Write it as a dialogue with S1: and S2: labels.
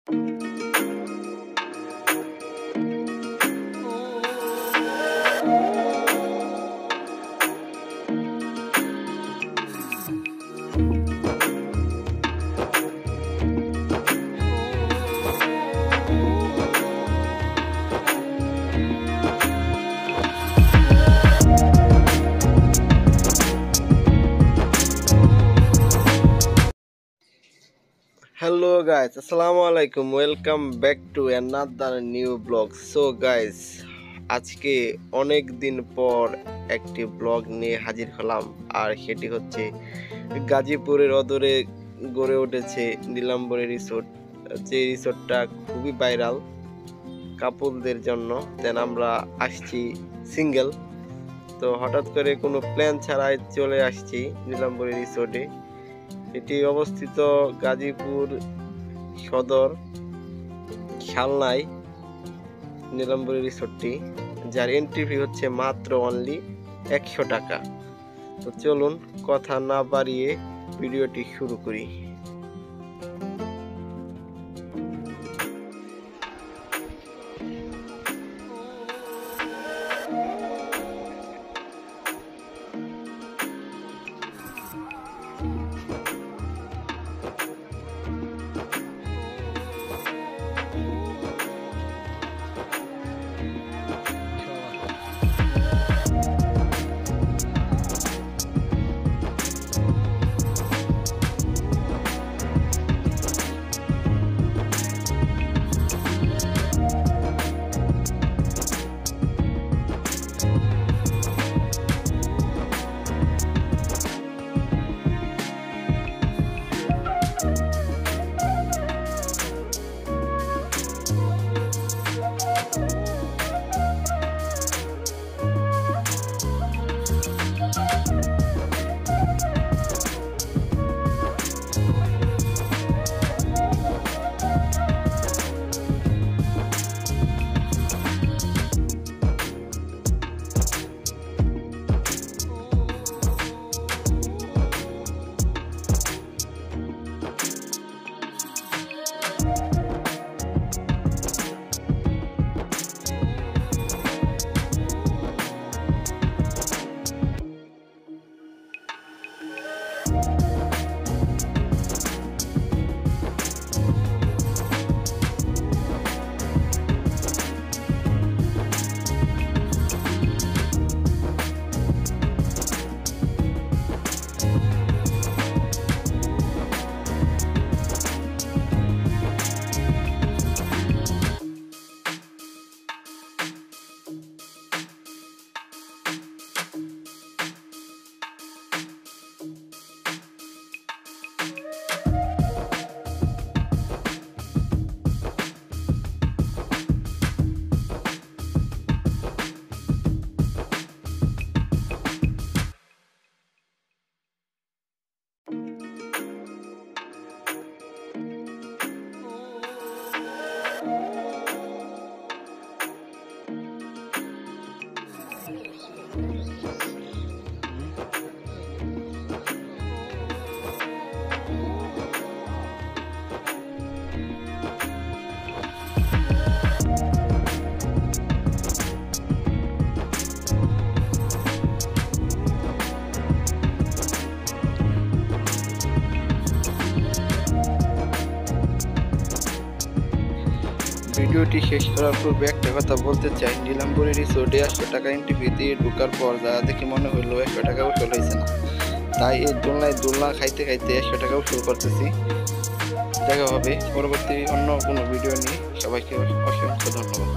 S1: Hello guys, assalamu alaikum, welcome back to another new vlog. So guys, আজকে অনেক দিন পর একটি ব্লগ নিয়ে হাজির হলাম, আর সেটি হচ্ছে গাজীপুরের অদূরে গড়ে উঠেছে নীলাম্বরী রিসোর্ট। যে রিসোর্টটা খুবই ভাইরাল কাপলদের জন্য। দেন আমরা আসছি সিঙ্গেল, তো হঠাৎ করে কোনো প্ল্যান ছাড়াই চলে আসছি নীলাম্বরী রিসোর্টে। এটি অবস্থিত গাজীপুর সদর শালনায় নীলাম্বরী রিসোর্টটি, যার এন্ট্রি ফি হচ্ছে মাত্র অনলি 100 টাকা। তো চলুন কথা না বাড়িয়ে ভিডিওটি শুরু করি। ভিডিওটি শেষ করার পূর্বে একটা কথা বলতে চাই, নীলাম্বরী রিসোর্টে 100 টাকা এন্ট্রি ফি দিয়ে ঢোকার পর যা দেখে মনে হলো 100 টাকা উসুল হয়েছে না, তাই এই দোলনা খাইতে খাইতে 100 টাকা উসুল করতেছি। দেখা হবে পরবর্তী অন্য কোনো ভিডিও নিয়ে। সবাইকে অসংখ্য ধন্যবাদ।